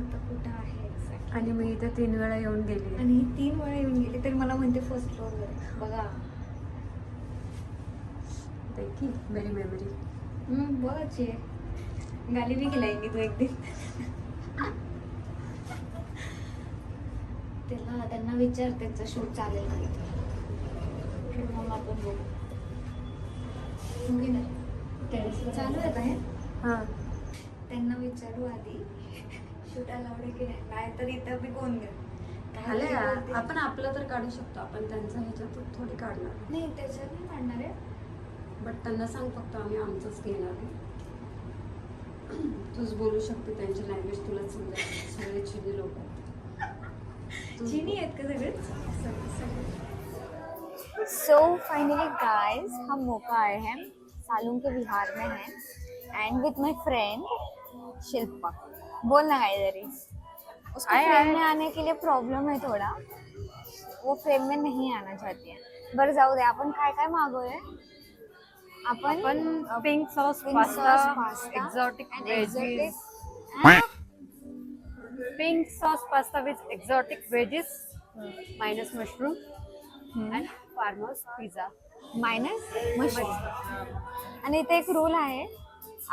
आता कुठं आहे एक्झॅक्ट. आणि मी इथे 3 वेळा येऊन गेली. आणि ही 3 वेळा येऊन गेली तरी मला म्हणते फर्स्ट फ्लोअरवर आहे. बघा. देखी मेरी मेमरी. बहुत अच्छी है. गाली भी खिलाएंगी तू एक दिन. त्यांना विचार त्यांचा शूट चालेल का इथे. फिर मग आपण बघू. मुली ना चालू आहे हे. हां त्यांना विचारू आधी शूट अलाउड आहे की नाही तर इथं मी कोण घेऊ. आलं आपण आपलं तर काढू शकतो, आपण त्यांचा ह्याच्यात थोडी काढणार. नाही त्याच्यात नाही काढणार आहे. बट त्यांना सांग फक्त आम्ही आमचंच घेणार आहे. तूच बोलू शकते, त्यांची लँग्वेज तुला समजायची. सगळे चिनी लोक चीनी आहेत का सगळेच. सो फाइनली गाइस हम मोका आए हैं, सालून के बिहार में हैं end with my friend Shilpa. बोलना इधर ही. उसको फ्रेम में आने के लिए प्रॉब्लम है थोड़ा, वो फ्रेम में नहीं आना चाहती है. बरं जाऊ दे. आपण काय काय मागवलंय. आपण pink sauce pasta, exotic veggies. Pink sauce pasta with exotic veggies, minus mushroom, and farmhouse pizza. Minus mushroom. आणि इथे एक रूल आहे,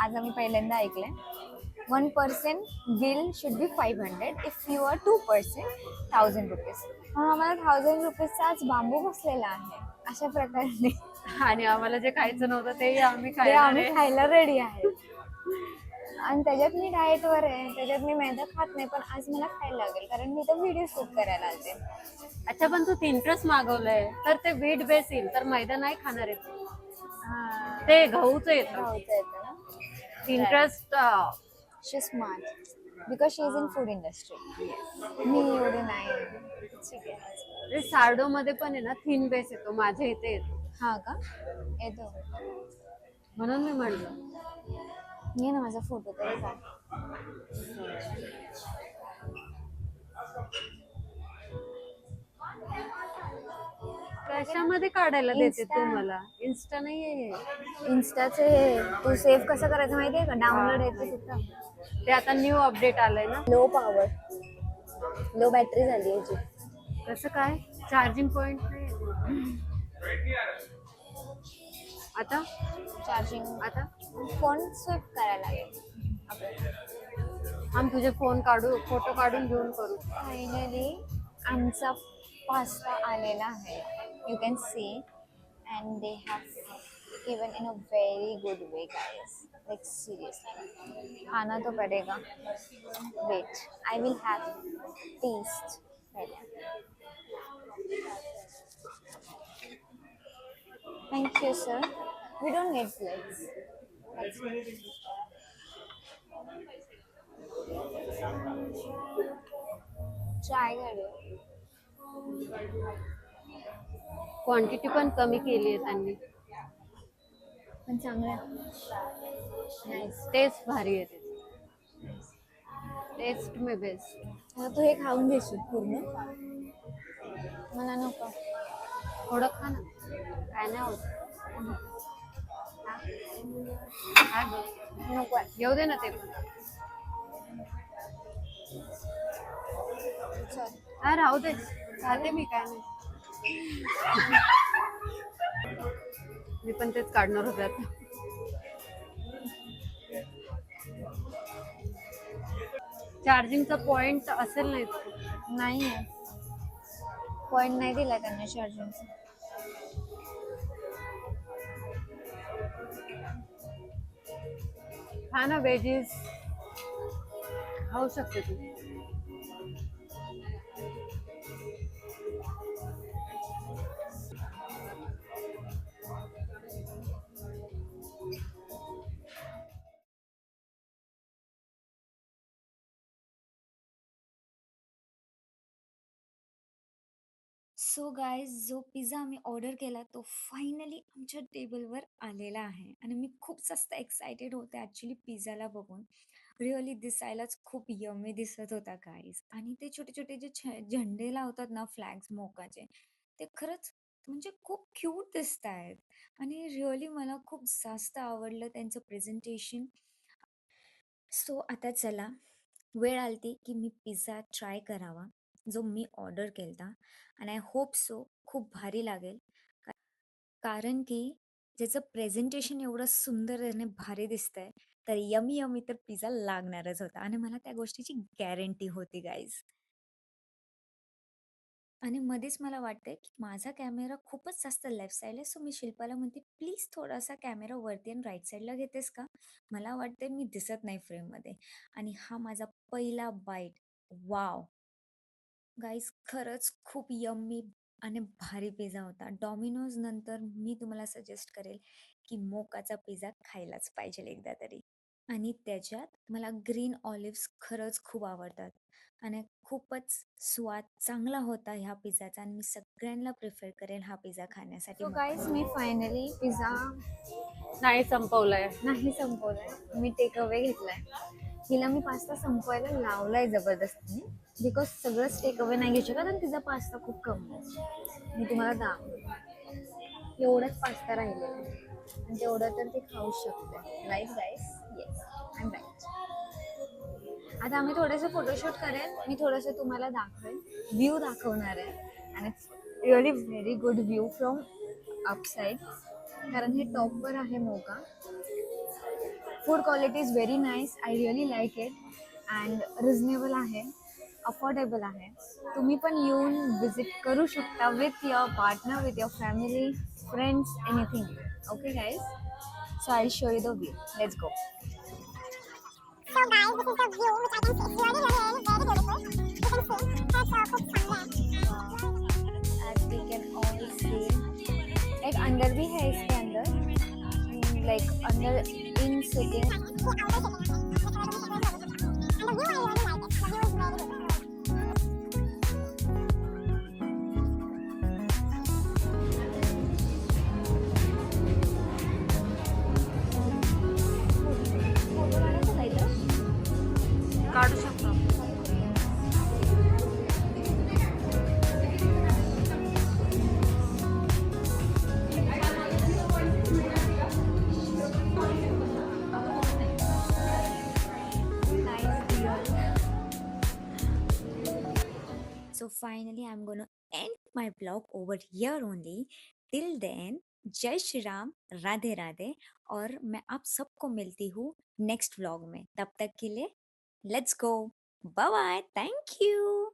आज आम्ही पहिल्यांदा ऐकलंय. 1% bill should be 500. If you are 2% 1000 rupees. म्हणून आम्हाला 1000 रुपीजचा आज बांबू बसलेला आहे अशा प्रकारे. आणि आम्हाला जे खायचं नव्हतं ते आम्ही ते आम्ही खायला रेडी आहे. आणि त्याच्यात मी डाएटवर आहे, त्याच्यात मी मैदा खात नाही, पण आज मला खायला लागेल कारण मी तर व्हिडिओ शूट करायला आलते. अच्छा, पण तू थिनट्रस्ट मागवलंय तर ते व्हीट बेस येईल, तर मैदा नाही खाणार आहे ते गहूचं येतं. खायचं येतं ना. थिनट्रस्ट she smart because she is in food industry. मी एवढे नाही. ठीक आहे. सार्डो मध्ये पण आहे ना थिन बेस येतो, माझ्या इथे येतो. हा का येतो. म्हणून मी म्हणलं ये ना माझा फोटो तरी का. कशामध्ये काढायला देते तू मला. इन्स्टा नाहीये इन्स्टाचे तू सेव्ह कसं करायचं माहितीये का. डाउनलोड येते तिथं. ते आता न्यू अपडेट आलंय ना. लो पॉवर, लो बॅटरी झाली याची. कसं काय चार्जिंग पॉइंट नाही आता. चार्जिंग आता फोन स्विप करायला लागेल. आम तुझे फोटो काढून घेऊन करू. फायनली आमचा पास्ता आलेला आहे. You can see and they have given in a very good way guys. Like seriously खाना तो पड़ेगा. Wait, I will have taste पहले. Thank you sir. We don't need plates. Try करूया. क्वांटिटी पण कमी केली आहे त्यांनी. पण चांगलं नाईस. टेस्ट भारी आहे त्याची. टेस्ट में बेस्ट. आता तू हे खाऊन घेशील पूर्ण. मला नको. थोडं खा ना, काय नाही होत. नको येऊ दे ना ते पण. चल. हा राहू दे, खाते मी, काय नाही. मी पण तेच काढणार होते आता. चार्जिंगचा पॉइंट असेल नाही नाही आहे. पॉइंट नाही दिला त्यांनी चार्जिंगचा. हा ना वेजीस खाऊ शकते तू. सो गाईज जो पिझ्झा आम्ही ऑर्डर केला तो फायनली आमच्या टेबलवर आलेला आहे आणि मी खूप जास्त एक्सायटेड होते ॲक्च्युली पिझ्झाला बघून. रिअली दिसायलाच खूप यमी दिसत होता गाईज. आणि ते छोटे छोटे जे झेंडे लावतात ना फ्लॅग्स मोकाचे, ते खरंच म्हणजे खूप क्यूट दिसत आहेत. आणि रिअली मला खूप जास्त आवडलं त्यांचं प्रेझेंटेशन. सो आता चला वेळ आलती की मी पिझ्झा ट्राय करावा, जो मी ऑर्डर केलता आणि आय होप सो खूप भारी लागेल. का कारण की ज्याचं प्रेझेंटेशन एवढं सुंदर आणि भारी दिसतंय, तर यमी यमी तर पिझ्झा लागणारच होता आणि मला त्या गोष्टीची गॅरंटी होती गाईज. आणि मध्येच मला वाटतंय की माझा कॅमेरा खूपच जास्त लेफ्ट साईडला आहे, सो मी शिल्पाला म्हणते, "प्लीज थोडासा कॅमेरा वरती आणि राईट साईडला घेतेस का? मला वाटतंय मी दिसत नाही फ्रेममध्ये." आणि हा माझा पहिला बाईट. वॉव! गाईज खरंच खूप यम्मी आणि भारी पिझ्झा होता. डॉमिनोज नंतर मी तुम्हाला सजेस्ट करेल की मोकाचा पिझ्झा खायलाच पाहिजे एकदा तरी. आणि त्याच्यात मला ग्रीन ऑलिव्हज खरंच खूप आवडतात आणि खूपच स्वाद चांगला होता ह्या पिझ्झाचा आणि मी सगळ्यांना प्रिफर करेल हा पिझ्झा खाण्यासाठी सो गाईज मोकाचा. मी फायनली पिझ्झा नाही संपवलंय. नाही संपवलाय, मी टेक अवे घेतलाय. हिला मी पास्ता संपवायला लावलाय जबरदस्तीने, बिकॉज सगळंच टेक अवे नाही घेऊ शकत आणि तिचा पास्ता खूप कमी आहे. मी तुम्हाला दाखवते, एवढाच पास्ता राहिलेला आहे आणि तेवढं तर ती खाऊ शकते. Right guys? Yes, I am right. आता आम्ही थोडंसं फोटोशूट करेन, मी थोडंसं तुम्हाला दाखवेन, व्ह्यू दाखवणार आहे आणि it's really very good view from upside, कारण हे टॉपवर आहे मोका. Food quality is very nice, I really like it and reasonable आहे, अफोर्डेबल आहे. तुम्ही पण येऊन विजिट करू शकता with your partner, with your family, friends, anything. Okay guys, so I show you the view. Let's go. So guys, this is the view which I can see. It's really, really, very beautiful. You can see it's खूप चांगला आहे. As we can all see, एक अंदर भी है इसके अंदर, like अंदर इन सिटिंग. फोटो काढायचा का इथं? काढू शकतो. Nice dear. So finally, I'm going to end my vlog over here only. Till then, जय श्री राम, राधे राधे, और मैं आप सबको मिलती हूँ नेक्स्ट व्लॉग में. तब तक के लिए let's go, bye bye, thank you.